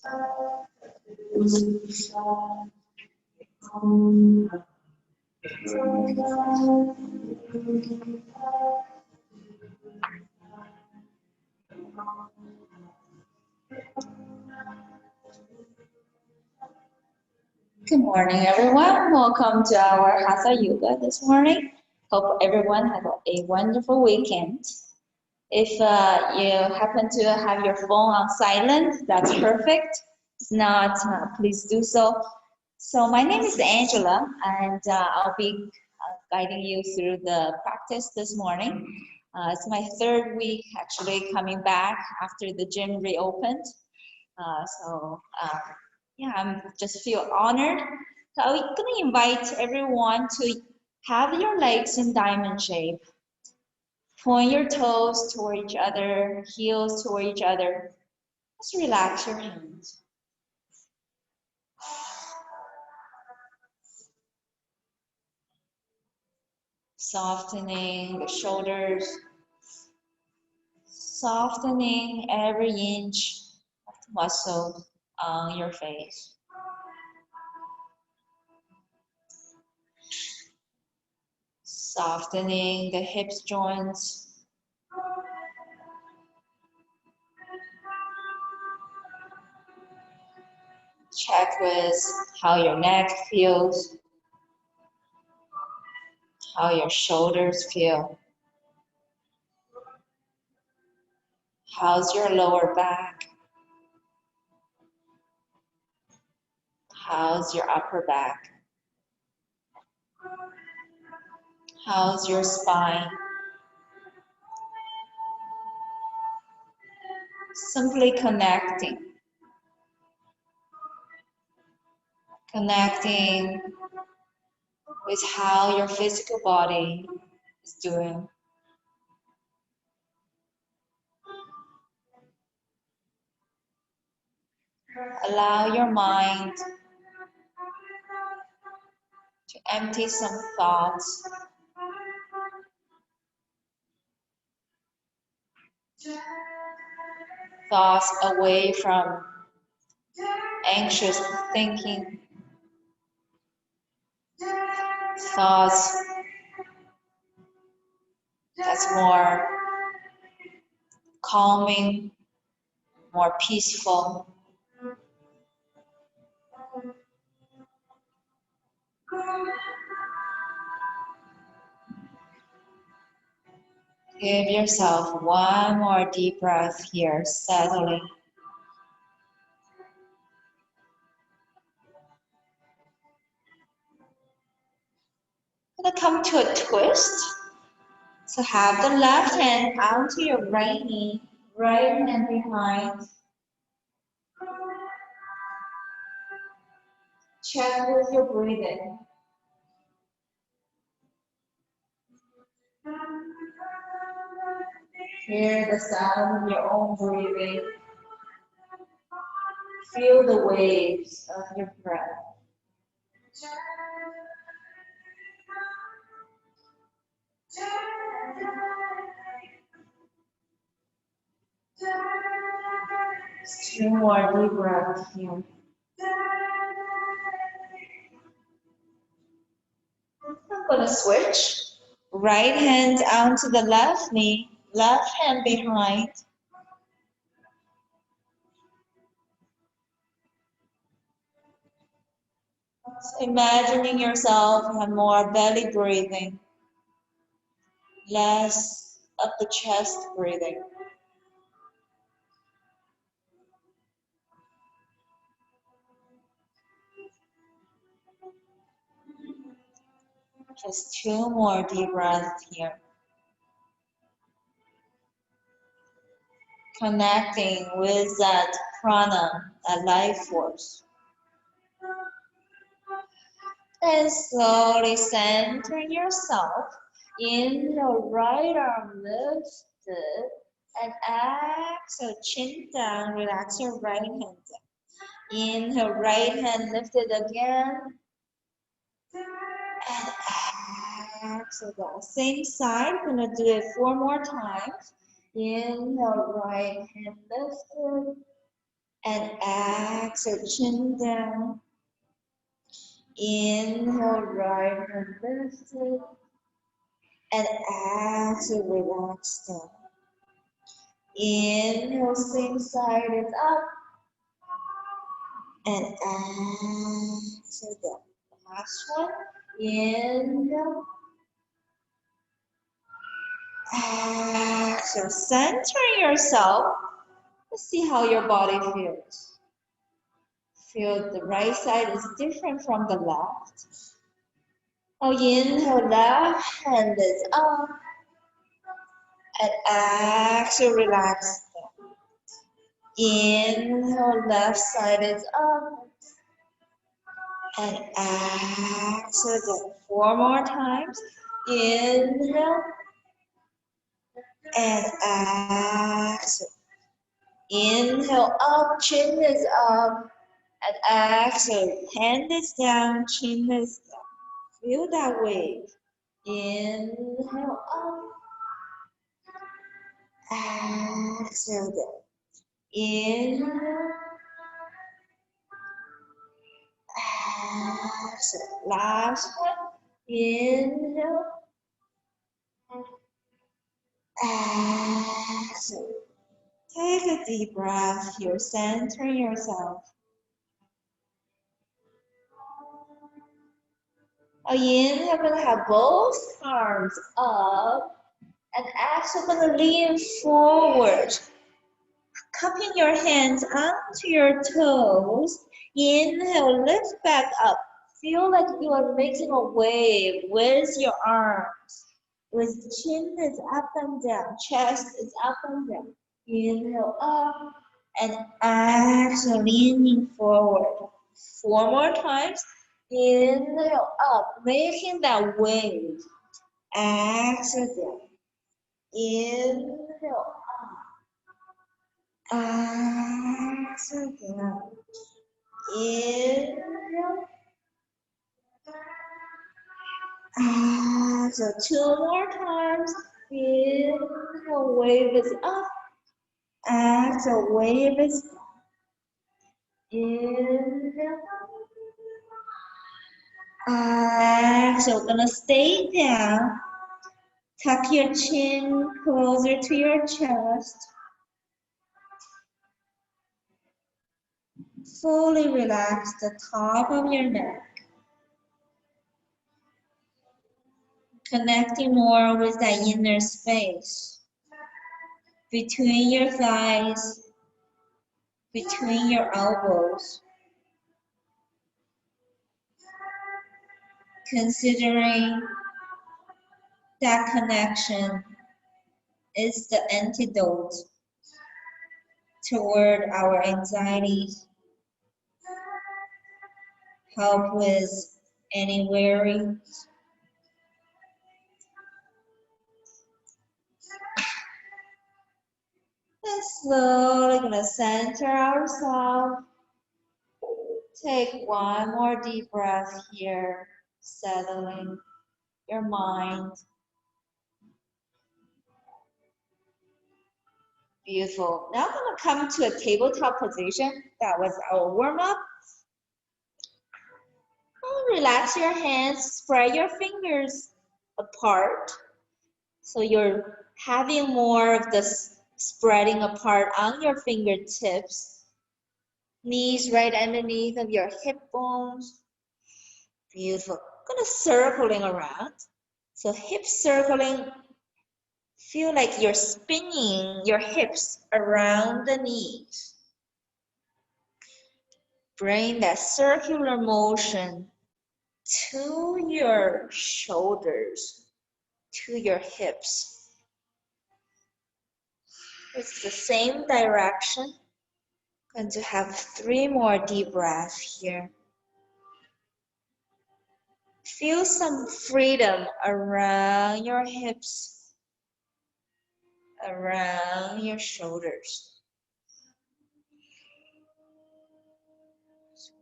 Good morning, everyone. Welcome to our Hatha Yoga this morning. Hope everyone had a wonderful weekend. If you happen to have your phone on silent, that's perfect. If not, please do so. So my name is Angela, and I'll be guiding you through the practice this morning. It's my third week actually coming back after the gym reopened. Yeah, I'm just feel honored. So I'm gonna invite everyone to have your legs in diamond shape. Point your toes toward each other, heels toward each other. Just relax your hands. Softening the shoulders, softening every inch of the muscle on your face. Softening the hips joints. Check with how your neck feels, how your shoulders feel. How's your lower back? How's your upper back? How's your spine? Simply connecting. Connecting with how your physical body is doing. Allow your mind to empty some thoughts. Thoughts away from anxious thinking. Thoughts that's more calming, more peaceful. Give yourself one more deep breath here, settling. Gonna come to a twist. So have the left hand onto your right knee, right hand behind. Check with your breathing. Hear the sound of your own breathing. Feel the waves of your breath. Two more deep breaths here. I'm gonna switch. Right hand onto the left knee, left hand behind. So imagining yourself have more belly breathing, less of the chest breathing. Just two more deep breaths here. Connecting with that prana, that life force. And slowly center yourself. Inhale, right arm lifted. And exhale, chin down, relax your right hand. Inhale, right hand lifted again. And exhale down. Same side, gonna do it 4 more times. Inhale, right hand lifted. And exhale, chin down. Inhale, right hand lifted. And exhale, relax down. Inhale, same side is up. And exhale down. Last one. Inhale. Exhale. Center yourself. Let's see how your body feels. Feel the right side is different from the left. Oh, inhale, left hand is up. And exhale, relax. Inhale, left side is up. And exhale down. 4 more times. Inhale. And exhale. Inhale up, chin is up. And exhale, hand is down, chin is down. Feel that wave. Inhale up. Exhale down. Inhale. Exhale. Last one. Inhale. Exhale. Take a deep breath here, center yourself. Inhale, we're gonna have both arms up. And exhale, we're gonna lean forward. Cupping your hands onto your toes. Inhale, lift back up. Feel like you are making a wave with your arms. With chin is up and down, chest is up and down. Inhale up and exhale, leaning forward. 4 more times. Inhale up, making that wave. Exhale down. Inhale up. Exhale down. Inhale. Exhale. 2 more times. Inhale, wave is up. Exhale, wave is down. Inhale. Exhale, gonna stay down. Tuck your chin closer to your chest. Fully relax the top of your neck. Connecting more with that inner space. Between your thighs, between your elbows. Considering that connection is the antidote toward our anxieties. Help with any worries. And slowly gonna center ourselves. Take one more deep breath here, settling your mind. Beautiful. Now I'm gonna come to a tabletop position. That was our warm-up. Relax your hands, spread your fingers apart. So you're having more of this spreading apart on your fingertips. Knees right underneath of your hip bones. Beautiful. Gonna circling around. So hips circling. Feel like you're spinning your hips around the knees. Bring that circular motion to your shoulders, to your hips. It's the same direction. Going to have 3 more deep breaths here. Feel some freedom around your hips, around your shoulders.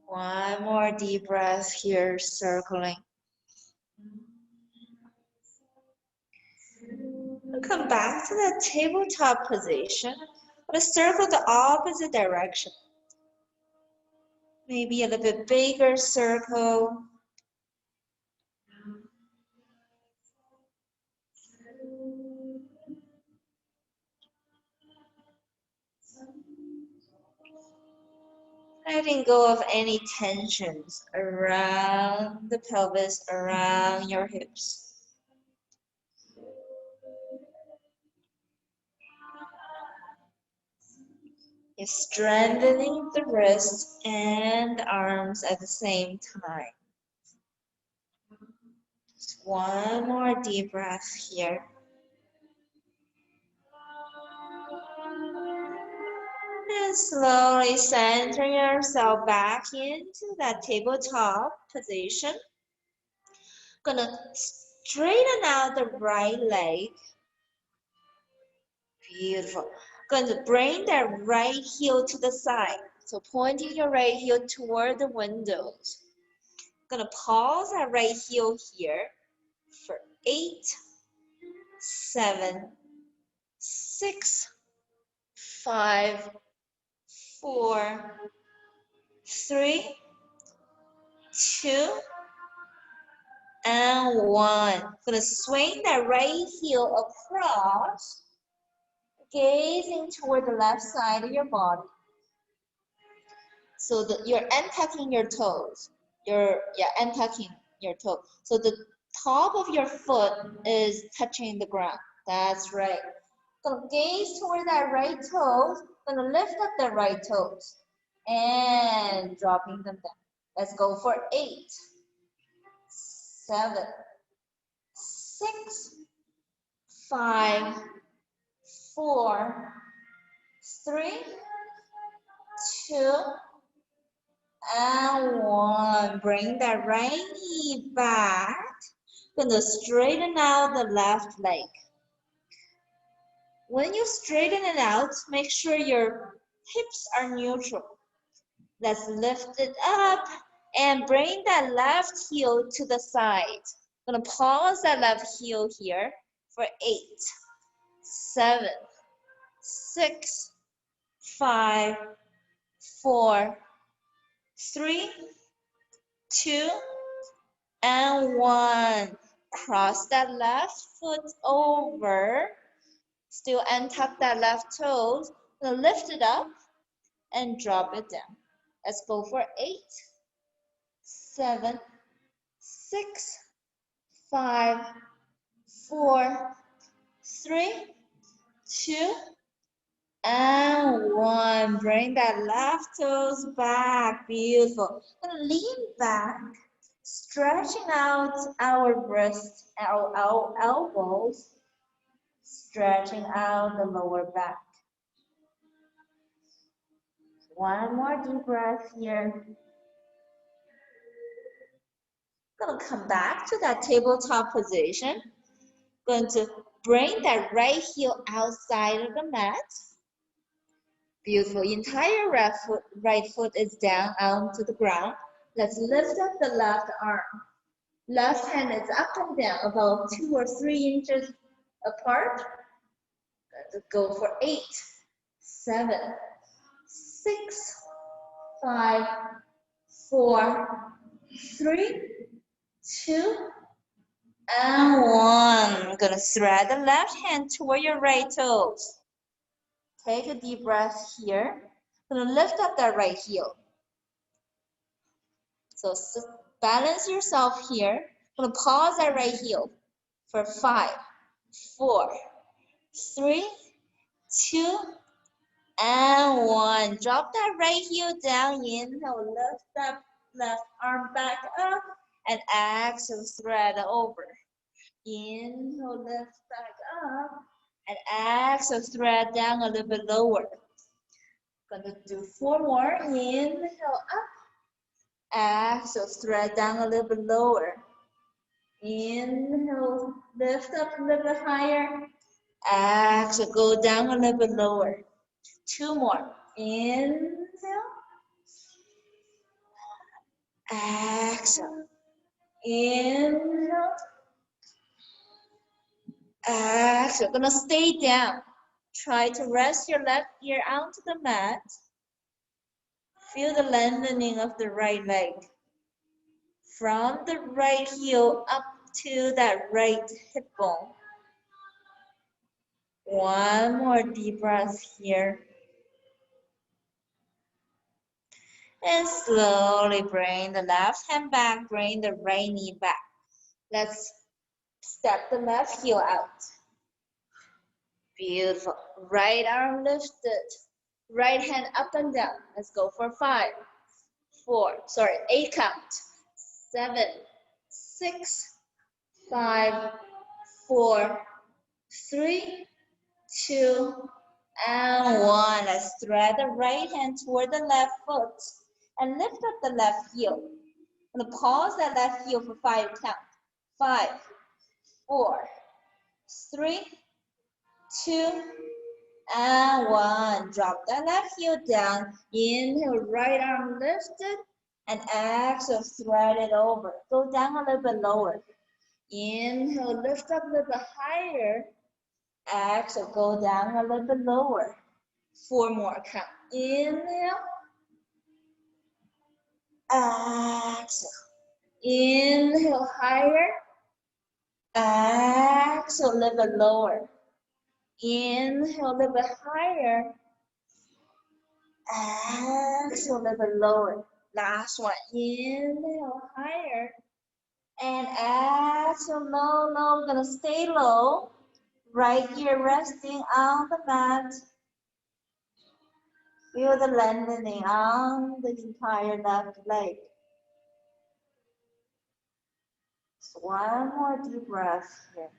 One more deep breath here, circling. Come back to that tabletop position. Let's circle the opposite direction. Maybe a little bit bigger circle. Letting go of any tensions around the pelvis, around your hips. You're strengthening the wrists and arms at the same time. Just one more deep breath here. And slowly center yourself back into that tabletop position. Gonna straighten out the right leg. Beautiful. Gonna bring that right heel to the side. So pointing your right heel toward the windows. Gonna pause that right heel here for 8, 7, 6, 5, 4, 3, 2, and 1. Gonna swing that right heel across, gazing toward the left side of your body. So that you're untucking your toes. Untucking your toe. So the top of your foot is touching the ground. That's right. Gonna gaze toward that right toes. Gonna lift up the right toes and dropping them down. Let's go for 8, 7, 6, 5, 4, 3, 2, and 1. Bring that right knee back. Gonna straighten out the left leg. When you straighten it out, make sure your hips are neutral. Let's lift it up and bring that left heel to the side. Gonna pause that left heel here for 8, 7, 6, 5, 4, 3, 2, and 1. Cross that left foot over. Still untuck that left toes. Gonna lift it up and drop it down. Let's go for 8, 7, 6, 5, 4, 3, 2, and 1. Bring that left toes back. Beautiful. Gonna lean back, stretching out our wrists, our elbows, stretching out the lower back. One more deep breath here. Gonna come back to that tabletop position. Going to bring that right heel outside of the mat. Beautiful. Entire right foot is down onto the ground. Let's lift up the left arm. Left hand is up and down about 2 or 3 inches apart. Let's go for 8, 7, 6, 5, 4, 3, 2, and 1. I'm gonna thread the left hand toward your right toes. Take a deep breath here. Gonna lift up that right heel. So balance yourself here. Gonna pause that right heel for 5, 4, 3, 2, and 1. Drop that right heel down. Inhale, lift that left arm back up, and exhale, thread over. Inhale, lift back up, and exhale, thread down a little bit lower. Gonna do 4 more. Inhale up, exhale, thread down a little bit lower. Inhale, lift up a little bit higher. Exhale, go down a little bit lower. 2 more. Inhale, exhale. Inhale, exhale. Gonna stay down. Try to rest your left ear onto the mat. Feel the lengthening of the right leg. From the right heel up to that right hip bone. One more deep breath here. And slowly bring the left hand back, bring the right knee back. Let's step the left heel out. Beautiful. Right arm lifted. Right hand up and down. Let's go for 8 count. 7, 6, 5, 4, 3, 2, and 1. Let's thread the right hand toward the left foot and lift up the left heel. I'm going to pause that left heel for 5 count. 5, 4, 3, 2, and 1. Drop that left heel down. Inhale, right arm lifted. And exhale, thread it over. Go down a little bit lower. Inhale, lift up a little bit higher. Exhale, go down a little bit lower. 4 more count. Inhale. Exhale. Inhale higher. Exhale, a little bit lower. Inhale, a little bit higher. Exhale, a little bit lower. Last one. Inhale higher. And exhale, low, low. We're going to stay low. Right here resting on the mat. Feel the lengthening on the entire left leg. So one more deep breath here.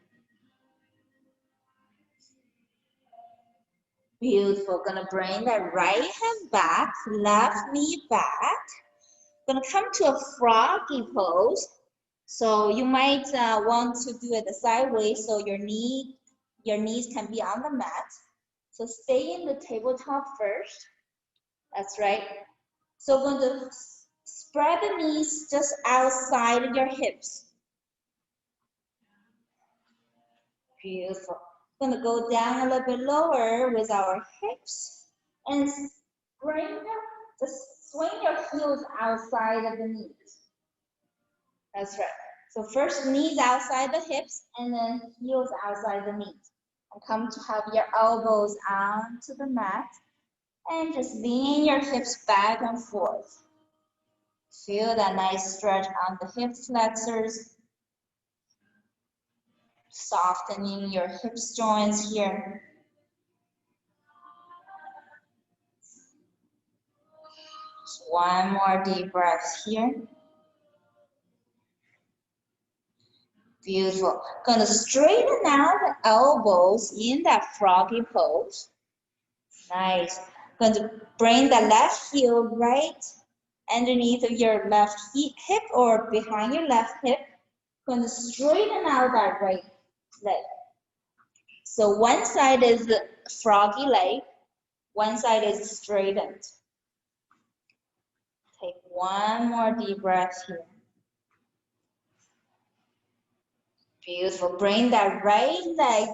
Beautiful. Gonna bring that right hand back, left knee back. Gonna come to a froggy pose. So you might want to do it the sideways so your knees can be on the mat. So stay in the tabletop first. That's right. So we're going to spread the knees just outside of your hips. Beautiful. We're going to go down a little bit lower with our hips and just swing your heels outside of the knees. That's right. So first knees outside the hips and then heels outside the knees. And come to have your elbows onto the mat and just lean your hips back and forth. Feel that nice stretch on the hip flexors. Softening your hips joints here. Just one more deep breath here. Beautiful. Gonna straighten out the elbows in that froggy pose. Nice. Gonna bring the left heel right underneath of your left hip or behind your left hip. Gonna straighten out that right leg. So one side is the froggy leg, one side is straightened. Take one more deep breath here. Beautiful. Bring that right leg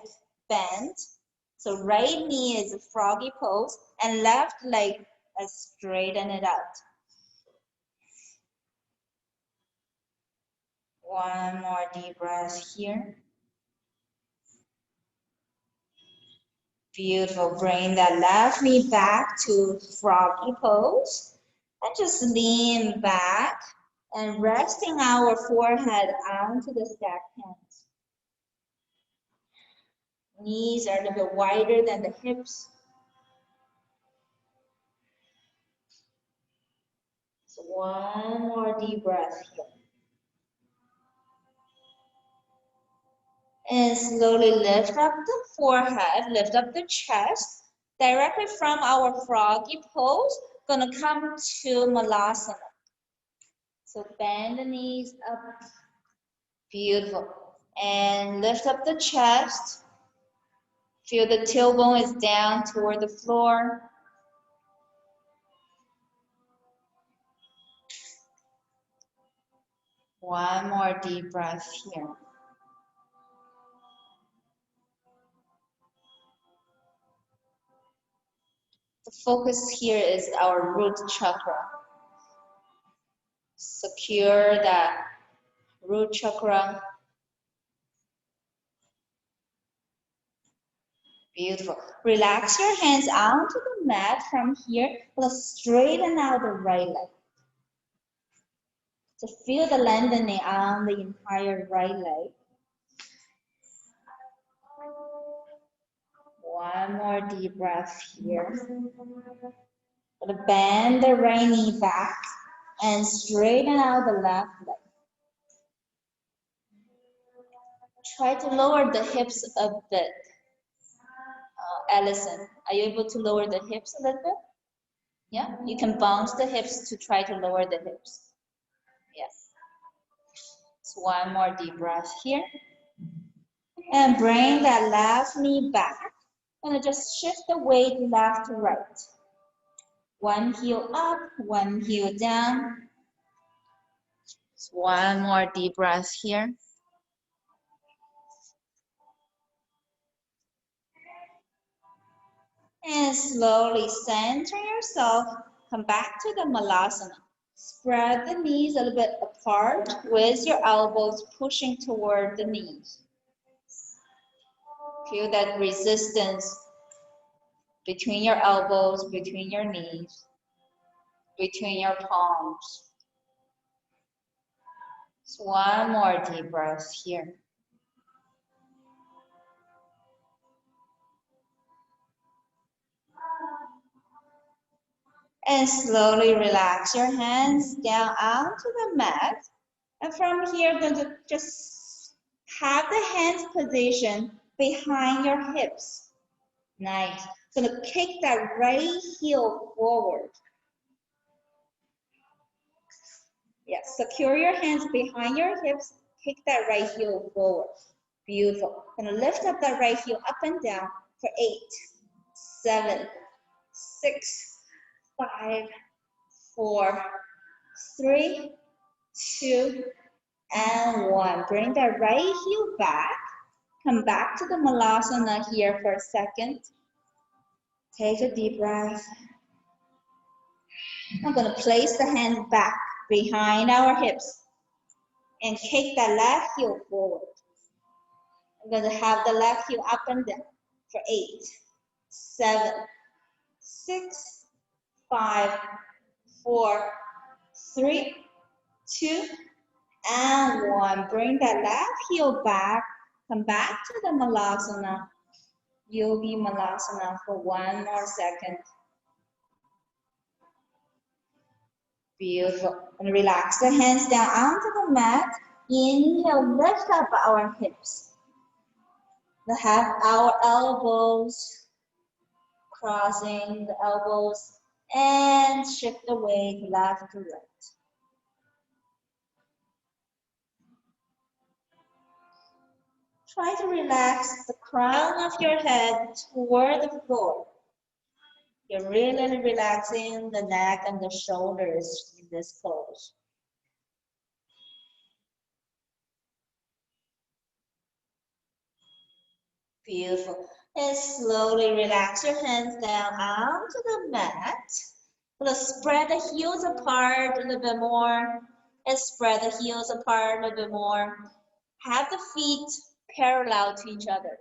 bent. So right knee is a froggy pose and left leg, straighten it out. One more deep breath here. Beautiful. Bring that left knee back to froggy pose and just lean back and resting our forehead onto the stacked hands. Knees are a little bit wider than the hips. So one more deep breath here. And slowly lift up the forehead, lift up the chest, directly from our froggy pose, gonna come to Malasana. So bend the knees up, beautiful. And lift up the chest, feel the tailbone is down toward the floor. One more deep breath here. The focus here is our root chakra. Secure that root chakra. Beautiful. Relax your hands onto the mat from here. Let's straighten out the right leg. So feel the lengthening on the entire right leg. One more deep breath here. Gonna bend the right knee back and straighten out the left leg. Try to lower the hips a bit. Allison, are you able to lower the hips a little bit? Yeah, you can bounce the hips to try to lower the hips. Yes. So one more deep breath here. And bring that left knee back. And just shift the weight left to right. One heel up, one heel down. So one more deep breath here. And slowly center yourself. Come back to the Malasana. Spread the knees a little bit apart with your elbows pushing toward the knees. Feel that resistance between your elbows, between your knees, between your palms. So one more deep breath here. And slowly relax your hands down onto the mat. And from here, you're going to just have the hands position behind your hips. Nice. Gonna kick that right heel forward. Yes, secure your hands behind your hips. Kick that right heel forward. Beautiful. Gonna lift up that right heel up and down for 8, 7, 6, 5, 4, 3, 2, and 1. Bring that right heel back. Come back to the Malasana here for a second. Take a deep breath. I'm going to place the hands back behind our hips and kick that left heel forward. I'm going to have the left heel up and down for 8, 7, 6, 5, 4, 3, 2, and 1. Bring that left heel back. Come back to the Malasana, Yogi Malasana for one more second. Beautiful. And relax the hands down onto the mat. Inhale, lift up our hips. We have our elbows, crossing the elbows, and shift the weight left to right. Try to relax the crown of your head toward the floor. You're really relaxing the neck and the shoulders in this pose. Beautiful. And slowly relax your hands down onto the mat. Let's spread the heels apart a little bit more. And spread the heels apart a little bit more. Have the feet parallel to each other.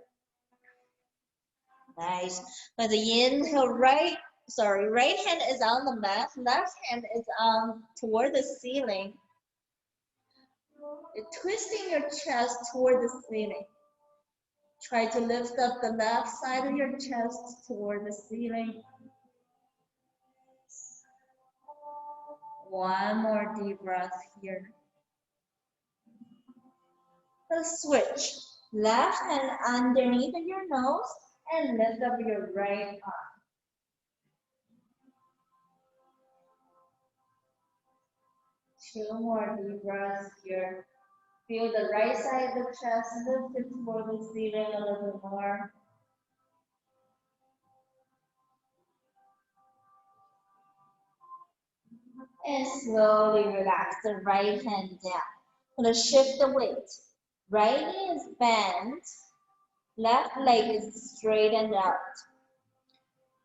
Nice. When the inhale, right hand is on the mat, left hand is on toward the ceiling. You're twisting your chest toward the ceiling. Try to lift up the left side of your chest toward the ceiling. One more deep breath here. Let's switch. Left hand underneath of your nose and lift up your right arm. Two more deep breaths here. Feel the right side of the chest lifted toward the ceiling a little bit more. And slowly relax the right hand down. Gonna shift the weight. Right knee is bent. Left leg is straightened out.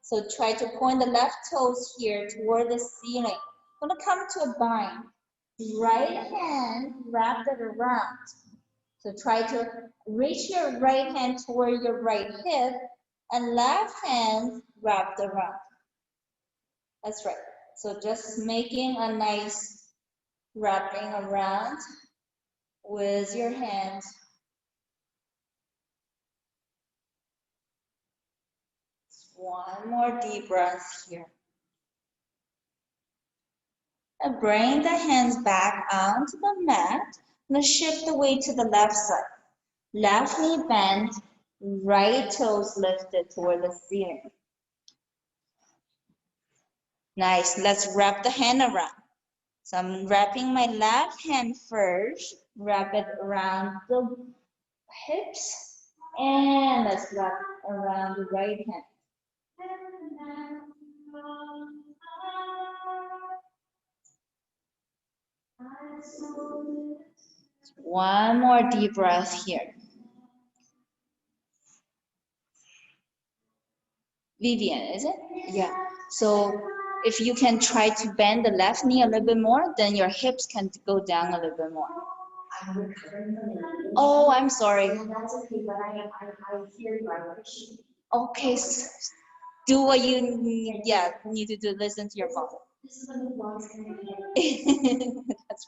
So try to point the left toes here toward the ceiling. Gonna come to a bind. Right hand wrap it around. So try to reach your right hand toward your right hip and left hand wrapped around. That's right. So just making a nice wrapping around with your hands. One more deep breath here. And bring the hands back onto the mat. Now shift the weight to the left side. Left knee bent, right toes lifted toward the ceiling. Nice. Let's wrap the hand around. So I'm wrapping my left hand first. Wrap it around the hips. And let's wrap around the right hand. One more deep breath here. Vivian, is it? Yeah. So if you can try to bend the left knee a little bit more, then your hips can go down a little bit more. I'm recovering from it. Oh, I'm sorry. No, that's okay, but I hear you. I appreciate it. Okay, do what you need to do. Listen to your body. This is what the vlog's gonna be. That's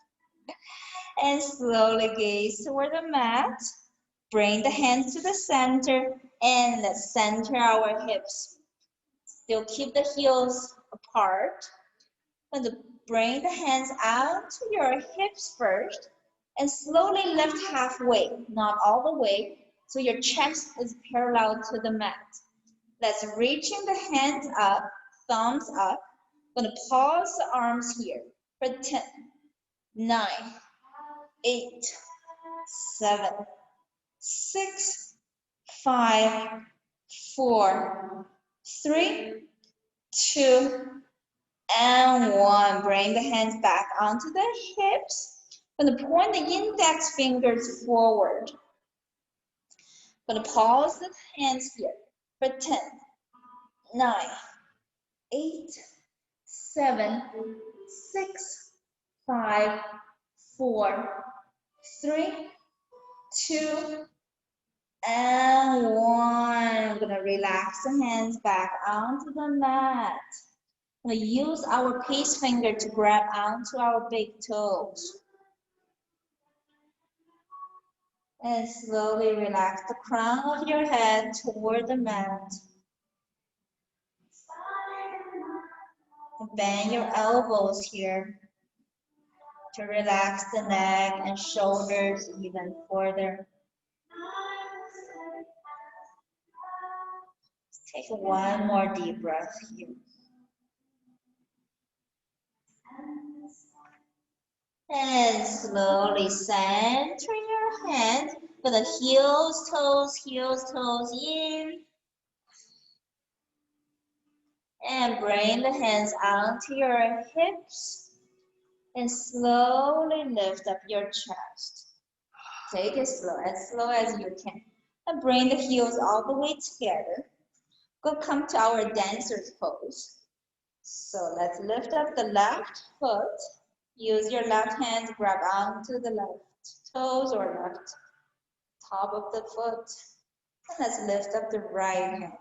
right. And slowly gaze toward the mat. Bring the hands to the center and let's center our hips. Still keep the heels apart. And bring the hands out to your hips first and slowly lift halfway, not all the way, so your chest is parallel to the mat. Let's reaching the hands up, thumbs up. I'm gonna pause the arms here for 10, 9, 8, 7, 6, 5, 4, 3, 2, and 1. Bring the hands back onto the hips. I'm going to point the index fingers forward. I'm going to pause the hands here for 10, 9, 8, 7, 6, 5, 4, 3, 2, and 1. I'm going to relax the hands back onto the mat. We use our peace finger to grab onto our big toes. And slowly relax the crown of your head toward the mat. Bend your elbows here to relax the neck and shoulders even further. Take one more deep breath here. And slowly center your hand with the heels, toes in. And bring the hands onto your hips. And slowly lift up your chest. Take it slow as you can. And bring the heels all the way together. Go come to our dancer's pose. So let's lift up the left foot. Use your left hand to grab onto the left toes or left top of the foot. And let's lift up the right hand.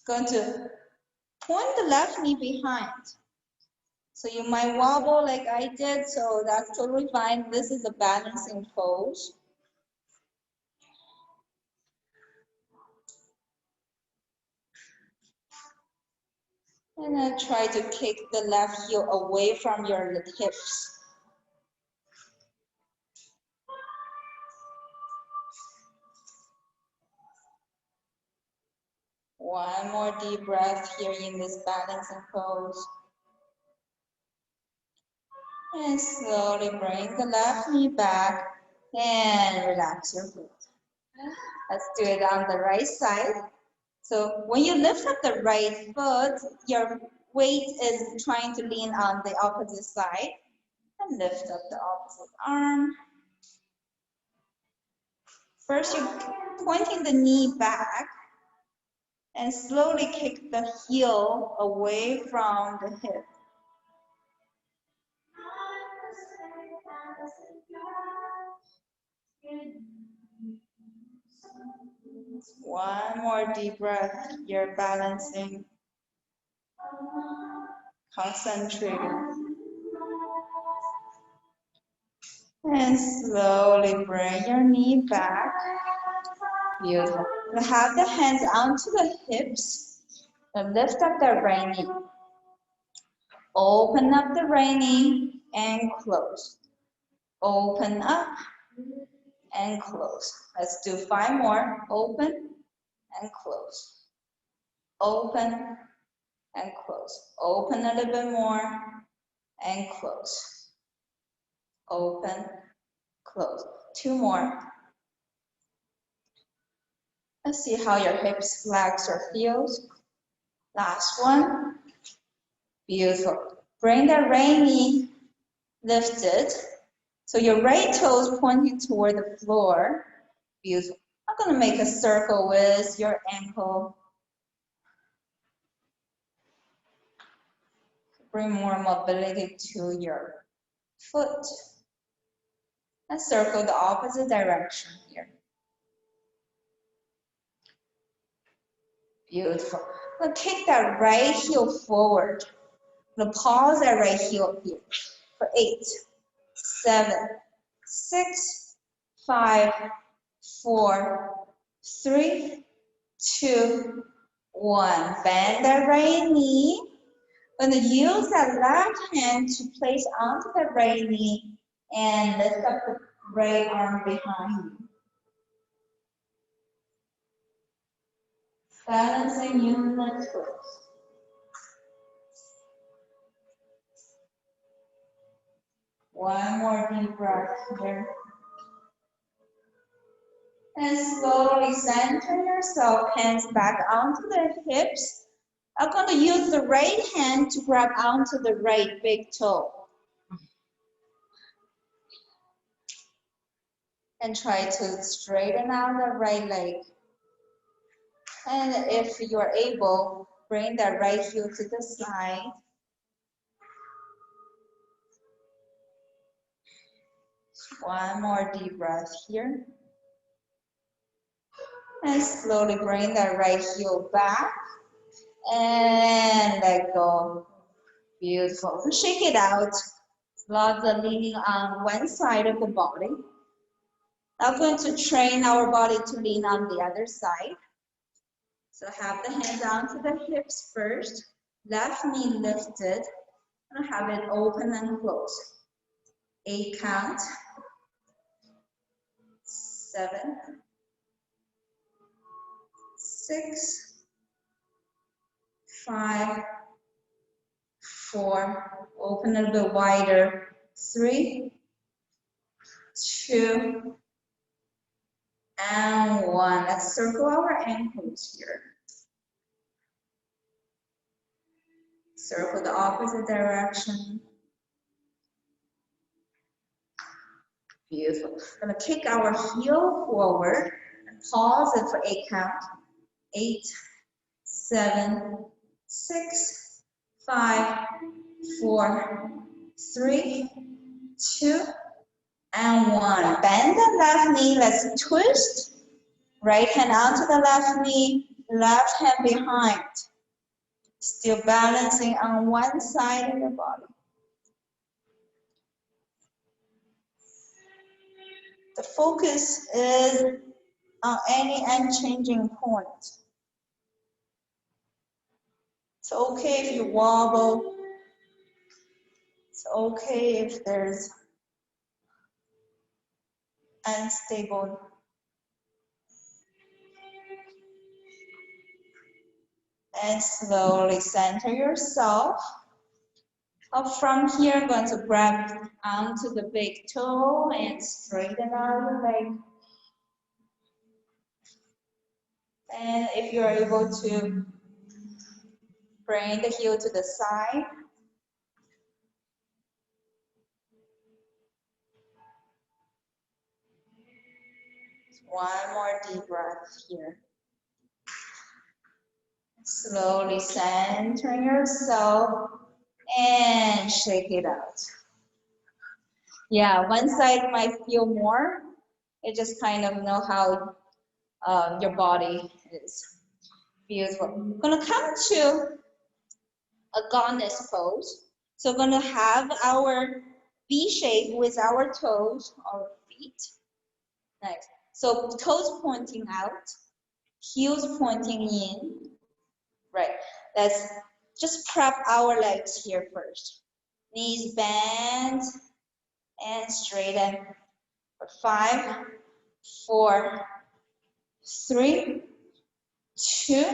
Going to point the left knee behind. So you might wobble like I did, so that's totally fine. This is a balancing pose. And then try to kick the left heel away from your hips. One more deep breath here in this balancing pose. And slowly bring the left knee back and relax your foot. Let's do it on the right side. So when you lift up the right foot, your weight is trying to lean on the opposite side. And lift up the opposite arm. First, you're pointing the knee back. And slowly kick the heel away from the hip. One more deep breath. You're balancing, concentrating. And slowly bring your knee back. Beautiful. Have the hands onto the hips. And lift up the right knee. Open up the right knee and close. Open up and close. Let's do 5 more. Open and close. Open and close. Open a little bit more and close. Open, close. 2 more. Let's see how your hips flex or feels. Last one. Beautiful. Bring the right knee lifted. So your right toe is pointing toward the floor. Beautiful. I'm going to make a circle with your ankle. Bring more mobility to your foot. And circle the opposite direction here. Beautiful. Now take that right heel forward. Now pause that right heel here for 8, 7, 6, 5, 4, 3, 2, 1. Bend that right knee. We're going to use that left hand to place onto the right knee and lift up the right arm behind you. Balancing union twist. One more deep breath here. And slowly center yourself, hands back onto the hips. I'm going to use the right hand to grab onto the right big toe. And try to straighten out the right leg. And if you are able, bring that right heel to the side. One more deep breath here. And slowly bring that right heel back. And let go. Beautiful. Shake it out. Lots of leaning on one side of the body. Now going to train our body to lean on the other side. So have the hands onto the hips first. Left knee lifted. And have it open and close. 8 count. 7, 6, 5, 4, open a little bit wider. 3, 2, and 1. Let's circle our ankles here. Circle the opposite direction. Beautiful. We're going to kick our heel forward and pause it for 8 count. 8, 7, 6, 5, 4, 3, 2, and 1. Bend the left knee. Let's twist. Right hand onto the left knee, left hand behind. Still balancing on one side of the body. The focus is on any unchanging point. It's okay if you wobble. It's okay if there's unstable. And slowly center yourself. Up from here, I'm going to grab onto the big toe and straighten out your leg. And if you're able to bring the heel to the side. One more deep breath here. Slowly centering yourself and shake it out. Yeah, one side might feel more. You just kind of know how your body is. Beautiful. We're gonna come to a goddess pose. So we're gonna have our V shape with our toes or feet. Nice. So toes pointing out, heels pointing in. Right. Let's just prep our legs here first. Knees bend and straighten. For 5, 4, 3, 2,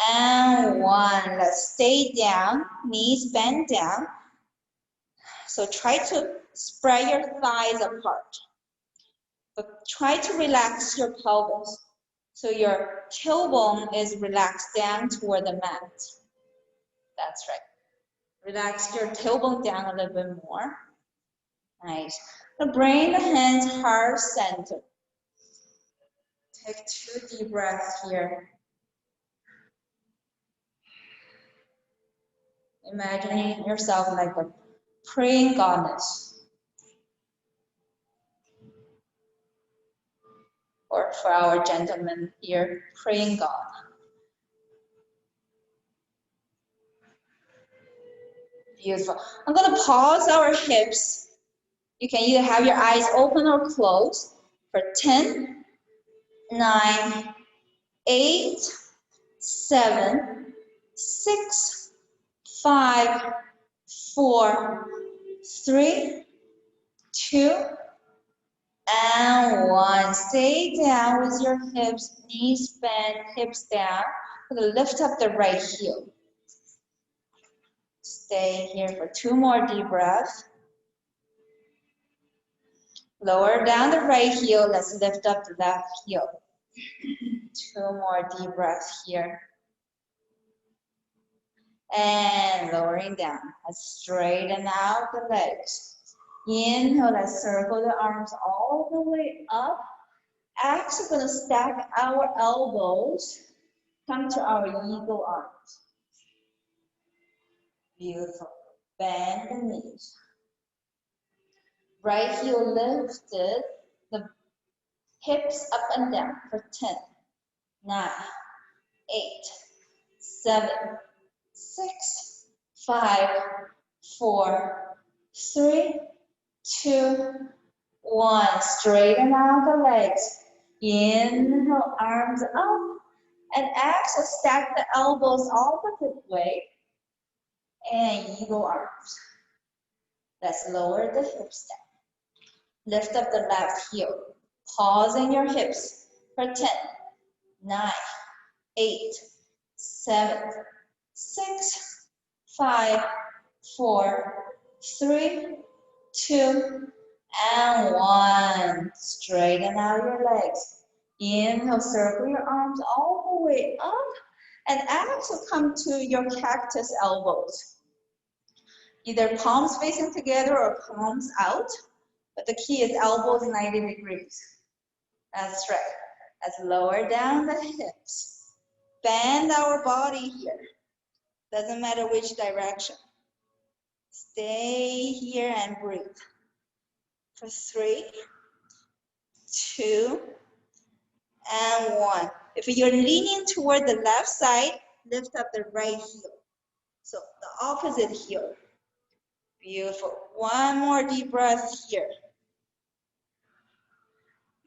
and 1. Let's stay down. Knees bend down. So try to spread your thighs apart. But try to relax your pelvis. So your tailbone is relaxed down toward the mat. That's right. Relax your tailbone down a little bit more. Nice. Now bring the hands heart center. Take 2 deep breaths here. Imagining yourself like a praying goddess. Or for our gentlemen here, praying God. Beautiful. I'm going to pause our hips. You can either have your eyes open or closed for 10, 9, 8, 7, 6, 5, 4, 3, 2, and 1. Stay down with your hips, knees bent, hips down. We're going to lift up the right heel. Stay here for 2 more deep breaths. Lower down the right heel. Let's lift up the left heel. 2 more deep breaths here. And lowering down. Let's straighten out the legs. Inhale, let's circle the arms all the way up. Exhale, we're going to stack our elbows. Come to our eagle arms. Beautiful. Bend the knees. Right heel lifted. The hips up and down for 10, 9, 8, 7, 6, 5, 4, 3, 2, 1. Straighten out the legs. Inhale, arms up. And exhale, stack the elbows opposite way. And eagle arms. Let's lower the hips down. Lift up the left heel. Pause in your hips for 10, 9, 8, 7, 6, 5, 4, 3, 2, and 1. Straighten out your legs. Inhale, circle your arms all the way up. And exhale, come to your cactus elbows. Either palms facing together or palms out. But the key is elbows 90 degrees. That's right. Let's lower down the hips. Bend our body here. Doesn't matter which direction. Stay here and breathe. For 3, 2, and 1. If you're leaning toward the left side, lift up the right heel. So the opposite heel. Beautiful. 1 more deep breath here.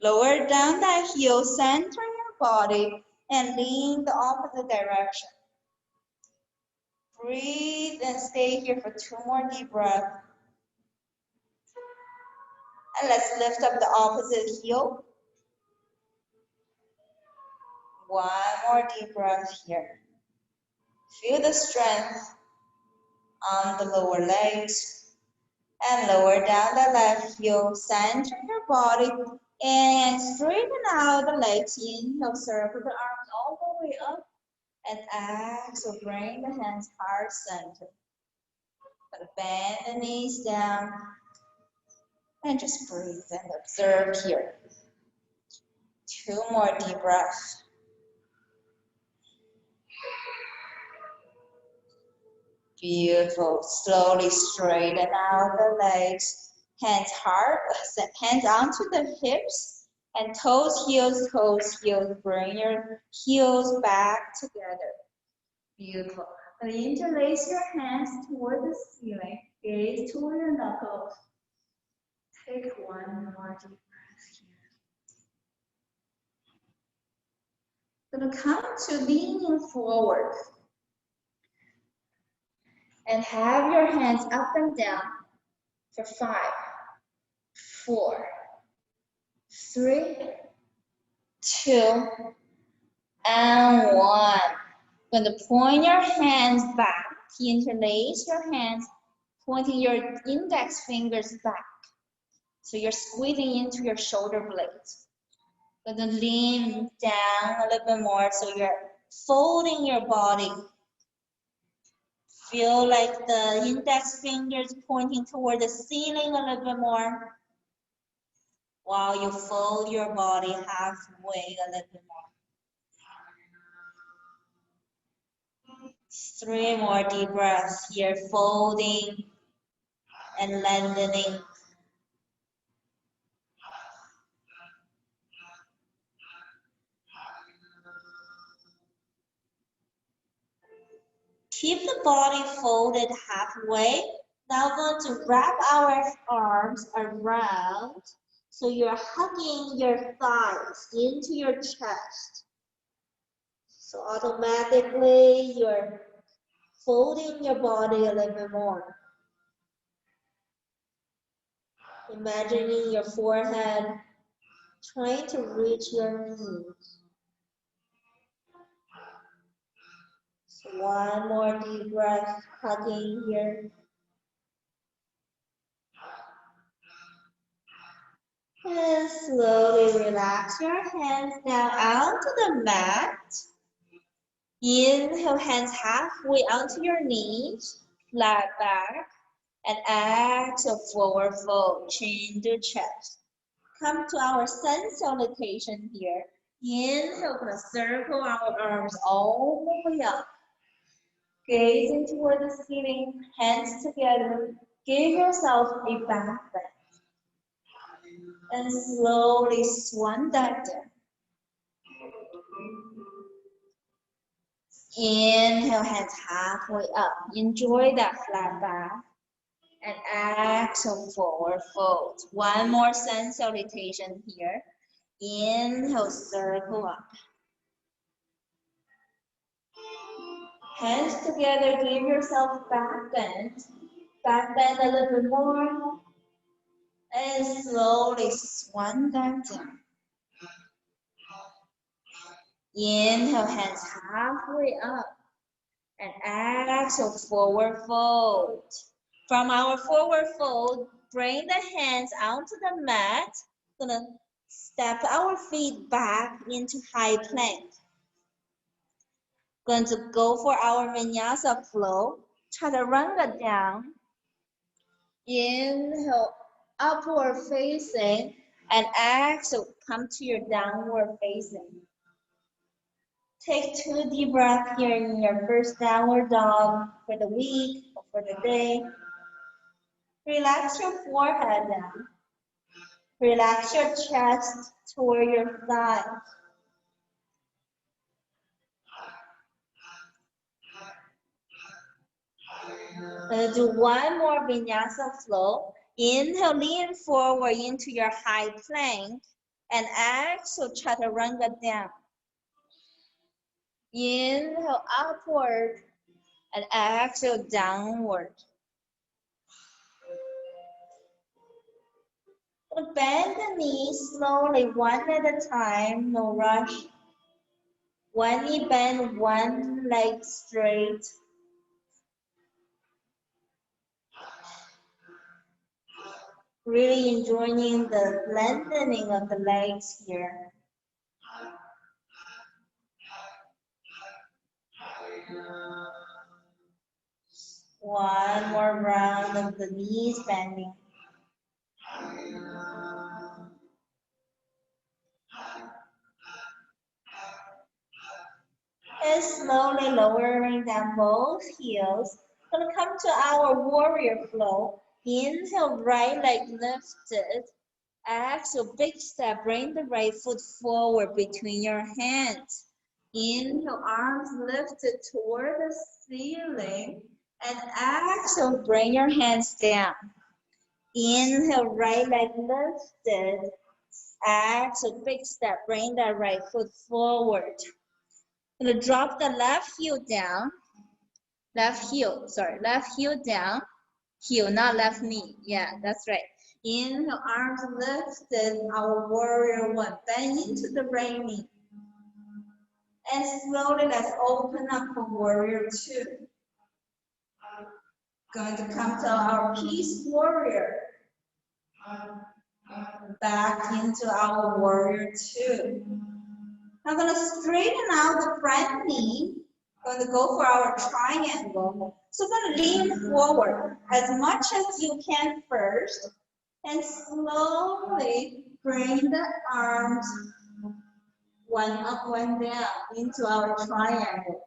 Lower down that heel, center your body, and lean the opposite direction. Breathe and stay here for 2 more deep breaths. And let's lift up the opposite heel. 1 more deep breath here. Feel the strength on the lower legs. And lower down the left heel. Center your body. And straighten out the legs. Inhale, circle the arms all the way up. And exhale, bring the hands heart center. Bend the knees down. And just breathe and observe here. 2 more deep breaths. Beautiful. Slowly straighten out the legs. Hands hard, hands onto the hips. And toes, heels, bring your heels back together. Beautiful. And interlace your hands toward the ceiling. Gaze toward your knuckles. Take one more deep breath here. Gonna come to leaning forward. And have your hands up and down for 5, 4, 3, 2, and 1. Going to point your hands back. Interlace your hands, pointing your index fingers back. So you're squeezing into your shoulder blades. Going to lean down a little bit more so you're folding your body. Feel like the index fingers pointing toward the ceiling a little bit more while you fold your body halfway a little bit more. 3 more deep breaths here, folding and lengthening. Keep the body folded halfway. Now going to wrap our arms around so you're hugging your thighs into your chest. So automatically you're folding your body a little bit more. Imagining your forehead trying to reach your knees. So one more deep breath, hugging here. And slowly relax your hands down onto the mat. Inhale, hands halfway onto your knees, flat back. And exhale, forward fold, chin to chest. Come to our sun salutation here. Inhale, gonna circle our arms all the way up. Gazing toward the ceiling, hands together. Give yourself a back bend. And slowly swan that down. Inhale, hands halfway up. Enjoy that flat back. And exhale, forward fold. One more sun salutation here. Inhale, circle up. Hands together, give yourself back bend. Back bend a little bit more. And slowly swan that down. Inhale, hands halfway up. And exhale, forward fold. From our forward fold, bring the hands onto the mat. Gonna step our feet back into high plank. Going to go for our vinyasa flow. Chaturanga down. Inhale, upward facing. And exhale, come to your downward facing. Take 2 deep breaths here in your first downward dog for the week or for the day. Relax your forehead down. Relax your chest toward your thighs. Do one more vinyasa flow. Inhale, lean forward into your high plank. And exhale, chaturanga down. Inhale, upward. And exhale, downward. Bend the knees slowly, one at a time, no rush. One knee bend, one leg straight. Really enjoying the lengthening of the legs here. One more round of the knees bending. And slowly lowering down both heels. Gonna come to our warrior flow. Inhale, right leg lifted. Exhale, big step. Bring the right foot forward between your hands. Inhale, arms lifted toward the ceiling. And exhale, bring your hands down. Inhale, right leg lifted. Exhale, big step. Bring that right foot forward. Gonna drop the left heel down. Left heel down. Heel, not left knee. Yeah, that's right. Inhale, arms lifted, our warrior one. Bend into the right knee. And slowly let's open up for warrior two. Going to come to our peace warrior. Back into our warrior two. Now going to straighten out the front knee. Going to go for our triangle. So going to lean forward as much as you can first. And slowly bring the arms one up, one down into our triangle.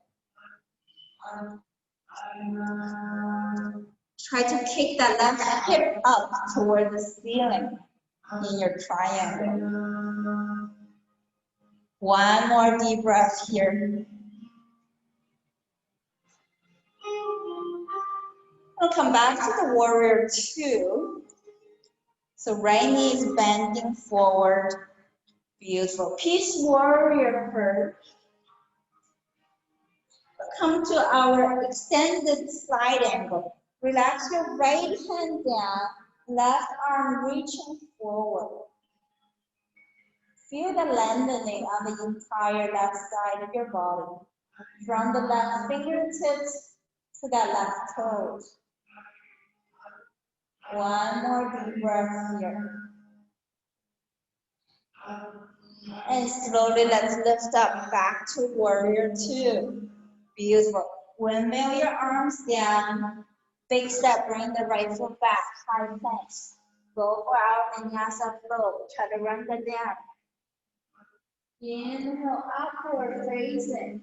Try to kick that left hip up toward the ceiling in your triangle. One more deep breath here. We'll come back to the warrior two. So right knee is bending forward. Beautiful. Peace warrior first. Come to our extended side angle. Relax your right hand down, left arm reaching forward. Feel the lengthening on the entire left side of your body. From the left fingertips to the left toes. One more deep breath here. And slowly let's lift up back to warrior two. Beautiful. Windmill your arms down. Big step, bring the right foot back, high plank. Go for our vinyasa flow. Try to run that down. Inhale, upward facing.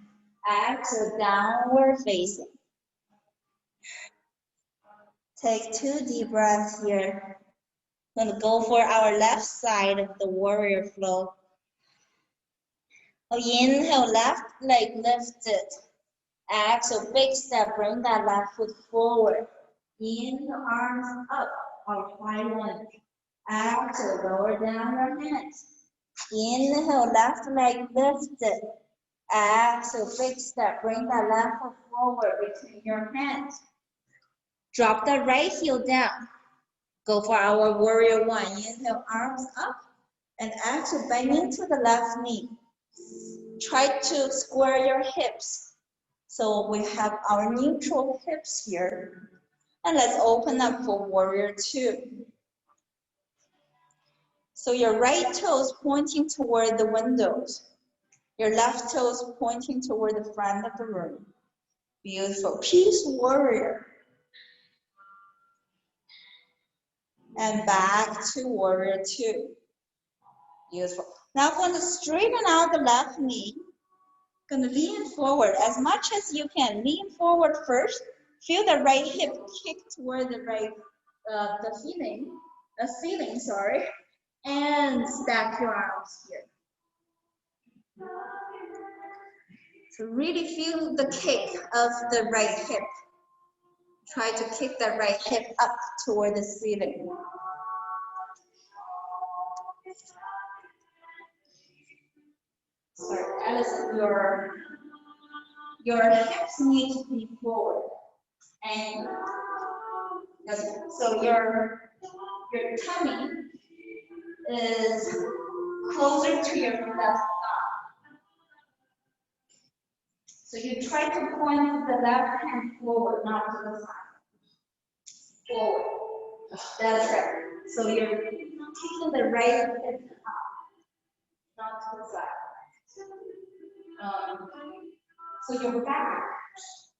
Exhale, downward facing. Take 2 deep breaths here. Gonna go for our left side of the warrior flow. Inhale, left leg lifted. Exhale, big step, bring that left foot forward. Inhale, arms up, or high lunge. Exhale, lower down your hands. Inhale, left leg lifted. Exhale, big step, bring that left foot forward between your hands. Drop the right heel down. Go for our warrior one. Inhale, arms up. And exhale, bend into the left knee. Try to square your hips. So we have our neutral hips here. And let's open up for warrior two. So your right toes pointing toward the windows. Your left toes pointing toward the front of the room. Beautiful. Peace warrior. And back to warrior two. Beautiful. Now I'm going to straighten out the left knee. Going to lean forward as much as you can. Lean forward first. Feel the right hip kick toward the right, the ceiling, sorry. And stack your arms here. So really feel the kick of the right hip. Try to kick the right hip up toward the ceiling. Sorry, Alice, your hips need to be forward. And so your tummy is closer to your left thigh. So you try to point the left hand forward, not to the side. Forward. That's right. So you're taking the right hip up, not to the side. So your back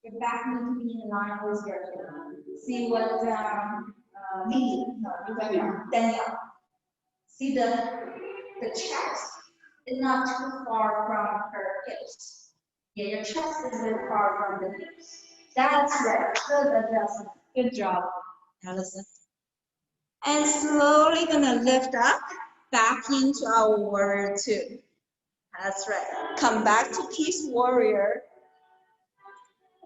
needs to be in line with your hip. See what Danielle. See the chest is not too far from her hips. Yeah, your chest is a bit far from the hips. That's right. Good adjustment. Good job, Allison. And slowly gonna lift up back into our warrior two. That's right. Come back to peace warrior.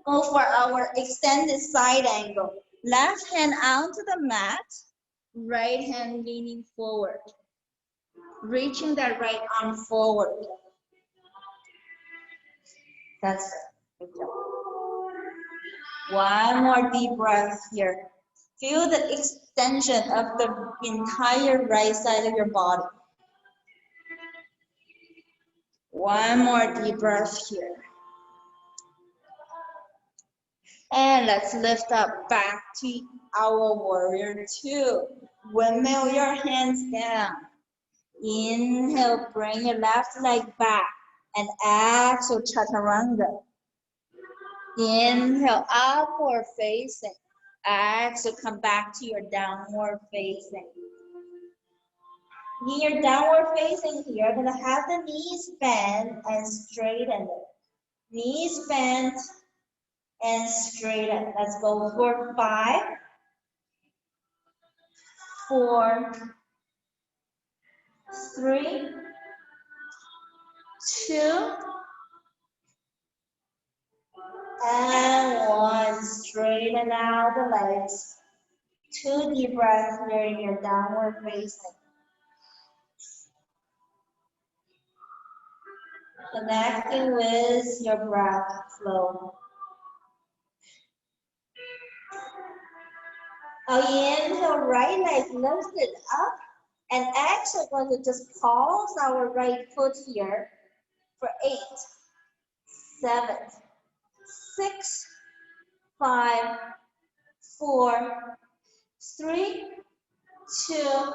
Go for our extended side angle. Left hand onto the mat, right hand leaning forward. Reaching that right arm forward. That's it. Good job. One more deep breath here. Feel the extension of the entire right side of your body. One more deep breath here. And let's lift up back to our warrior two. Windmill your hands down. Inhale, bring your left leg back. And exhale, chaturanga. Inhale, upward facing. Exhale, come back to your downward facing. In your downward facing here, you're gonna have the knees bent and straighten. Knees bent and straighten. Let's go for 5, 4, 3, 2, and 1. Straighten out the legs. 2 deep breaths here in your downward facing. Connecting with your breath flow. Inhale, right leg lifted up. And exhale, we're going to just pulse our right foot here for 8, 7, 6, 5, 4, 3, 2,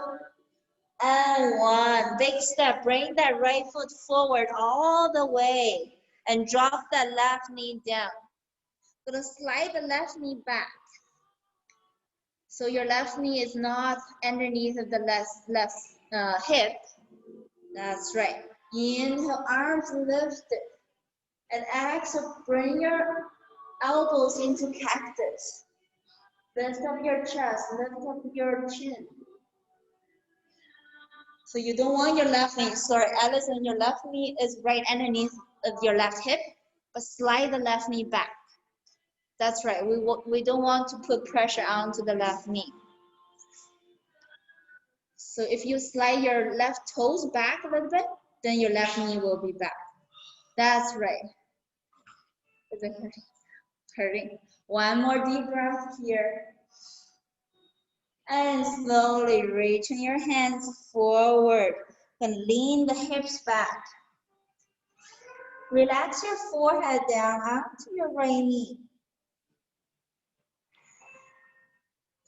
and 1. Big step. Bring that right foot forward all the way and drop that left knee down. Gonna slide the left knee back. So your left knee is not underneath of the left hip. That's right. Inhale, arms lifted. And exhale, bring your elbows into cactus. Lift up your chest, lift up your chin. So you don't want your left knee, sorry, Allison, your left knee is right underneath of your left hip, but slide the left knee back. That's right, we don't want to put pressure onto the left knee. So if you slide your left toes back a little bit, then your left knee will be back. That's right. Is it hurting? One more deep breath here. And slowly reaching your hands forward and lean the hips back. Relax your forehead down onto your right knee.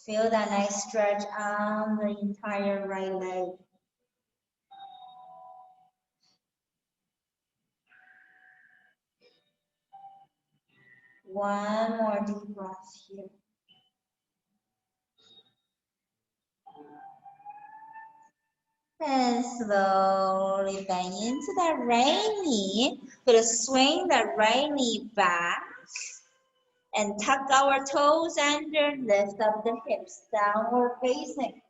Feel that nice stretch on the entire right leg. One more deep breath here. And slowly bend into that right knee. Gonna swing that right knee back. And tuck our toes under, lift up the hips, downward facing.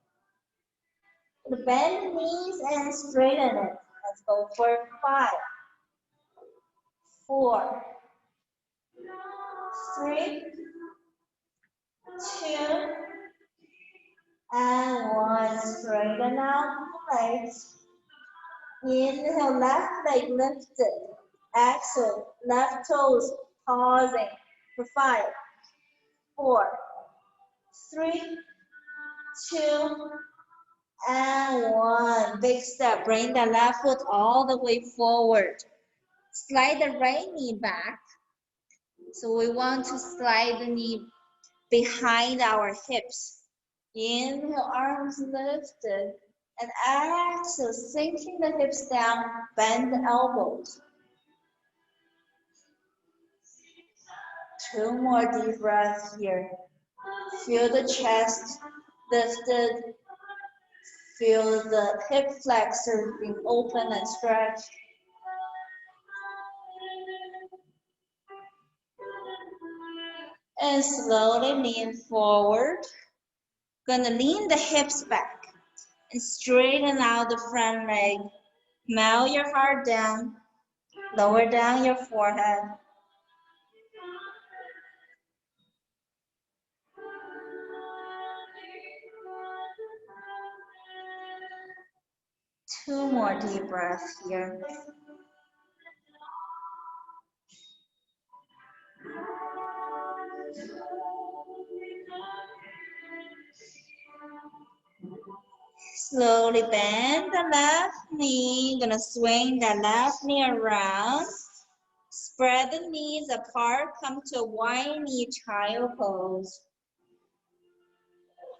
Bend the knees and straighten it. Let's go for 5, 4, 3, 2, and 1. Straighten out the legs. Inhale, left leg lifted. Exhale, left toes pausing for 5, 4, 3, 2, and 1. Big step. Bring the left foot all the way forward. Slide the right knee back. So we want to slide the knee behind our hips. Inhale, arms lifted. And exhale, sinking the hips down, bend the elbows. 2 more deep breaths here. Feel the chest lifted. Feel the hip flexors being open and stretched. And slowly lean forward. Gonna lean the hips back and straighten out the front leg. Melt your heart down. Lower down your forehead. Two more deep breaths here. Slowly bend the left knee. Gonna swing the left knee around. Spread the knees apart. Come to a wide knee child pose.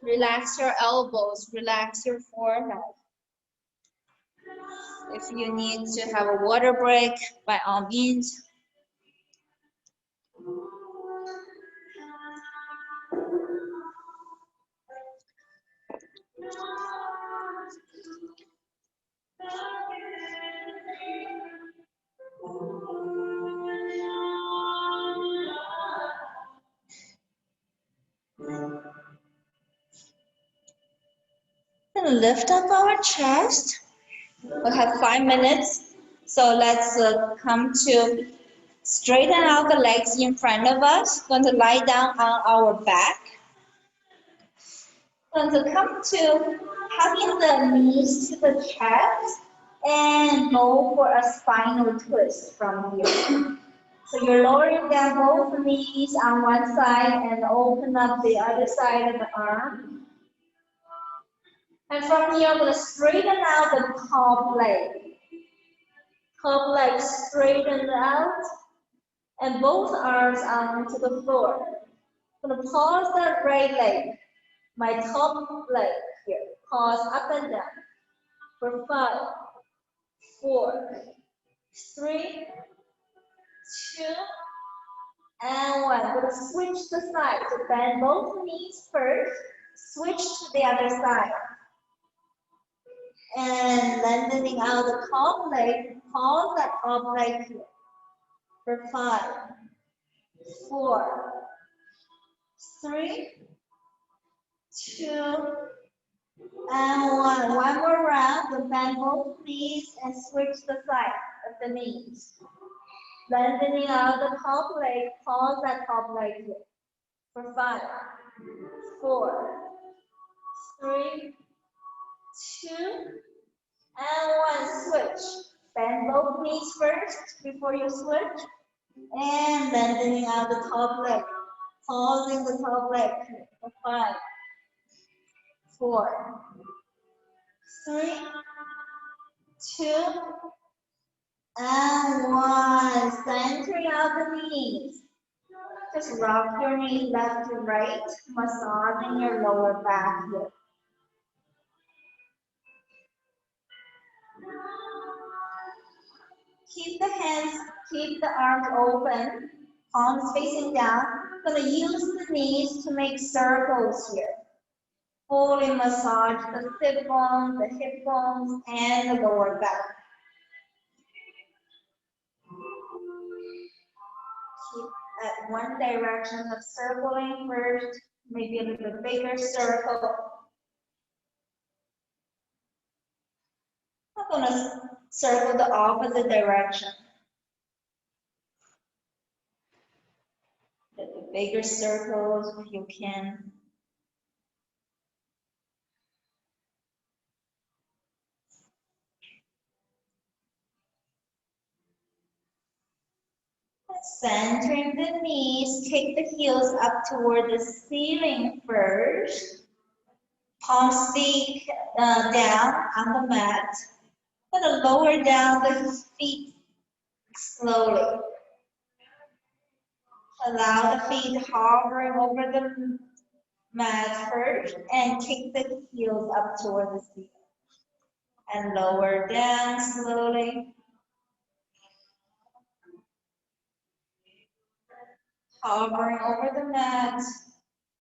Relax your elbows. Relax your forehead. If you need to have a water break, by all means. And lift up our chest. We'll have 5 minutes. So let's come to straighten out the legs in front of us. Going to lie down on our back. Going to come to hugging the knees to the chest and go for a spinal twist from here. So you're lowering down both knees on one side and open up the other side of the arm. And from here, I'm going to straighten out the top leg. Top leg straightened out, and both arms onto the floor. I'm going to pause that right leg, my top leg here. Pause up and down for 5, 4, 3, 2, and 1. I'm going to switch the side. So bend both knees first, switch to the other side. And lengthening out the top leg, pause that top leg here for 5, 4, 3, 2, and 1. One more round. So bend both knees and switch the side of the knees. Lengthening out the top leg, pause that top leg here for 5, 4, 3, 2, and 1. Switch. Bend both knees first before you switch. And lengthening out the top leg. Pausing the top leg for 5, 4, 3, 2, and 1. Centering out the knees. Just rock your knees left to right, massaging your lower back here. Keep the hands, keep the arms open, palms facing down. I'm going to use the knees to make circles here. Fully massage the sit bones, the hip bones, and the lower back. Keep at one direction of circling first, maybe a little bit bigger circle. I'm going to circle the opposite direction. The bigger circles if you can. Centering the knees, take the heels up toward the ceiling first. Palms stick down on the mat. Gonna lower down the feet slowly. Allow the feet hovering over the mat first and kick the heels up toward the ceiling. And lower down slowly. Hovering over the mat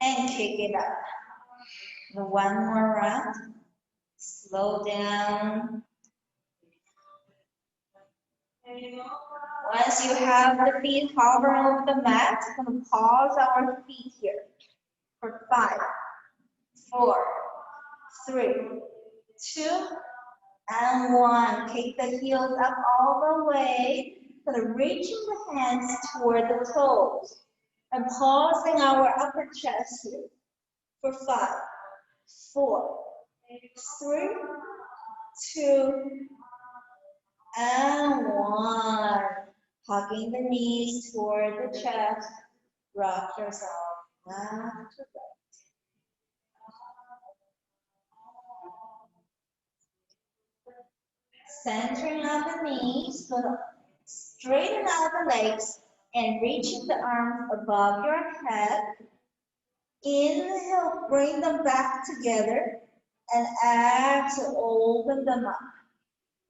and kick it up. One more round. Slow down. Once you have the feet hovering over the mat, we're going to pause our feet here for 5, 4, 3, 2, and 1. Take the heels up all the way. Going to reaching the hands toward the toes. And pausing our upper chest here for 5, 4, 3, 2, and 1. Hugging the knees toward the chest. Rock yourself left to right. Centering out the knees, so straighten out the legs and reaching the arms above your head. Inhale, bring them back together, and exhale, open them up.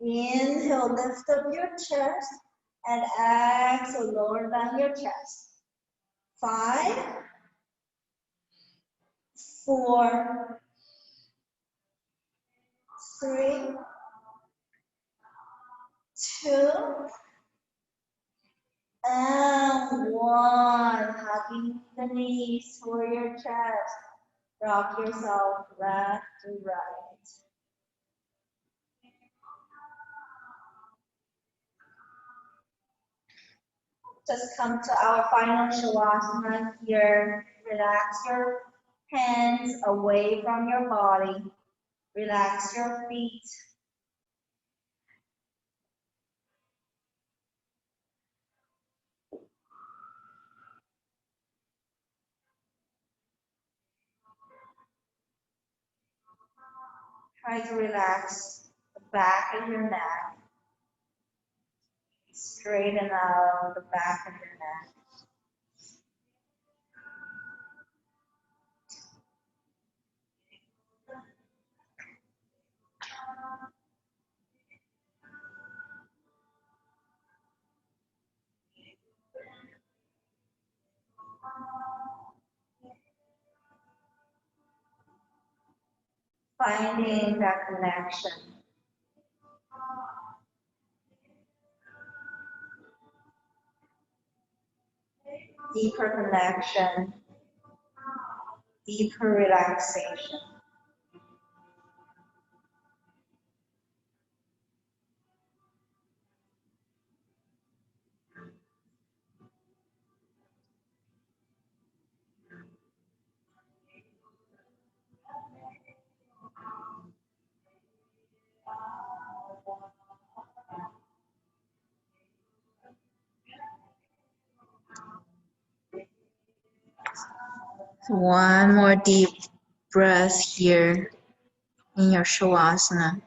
Inhale, lift up your chest, and exhale, lower down your chest. 5, 4, 3, 2, and 1. Hugging the knees toward your chest. Rock yourself left to right. Just come to our final shavasana here. Relax your hands away from your body. Relax your feet. Try to relax the back of your neck. Straighten out the back of your neck. Finding that connection. Deeper connection, deeper relaxation. One more deep breath here in your shavasana.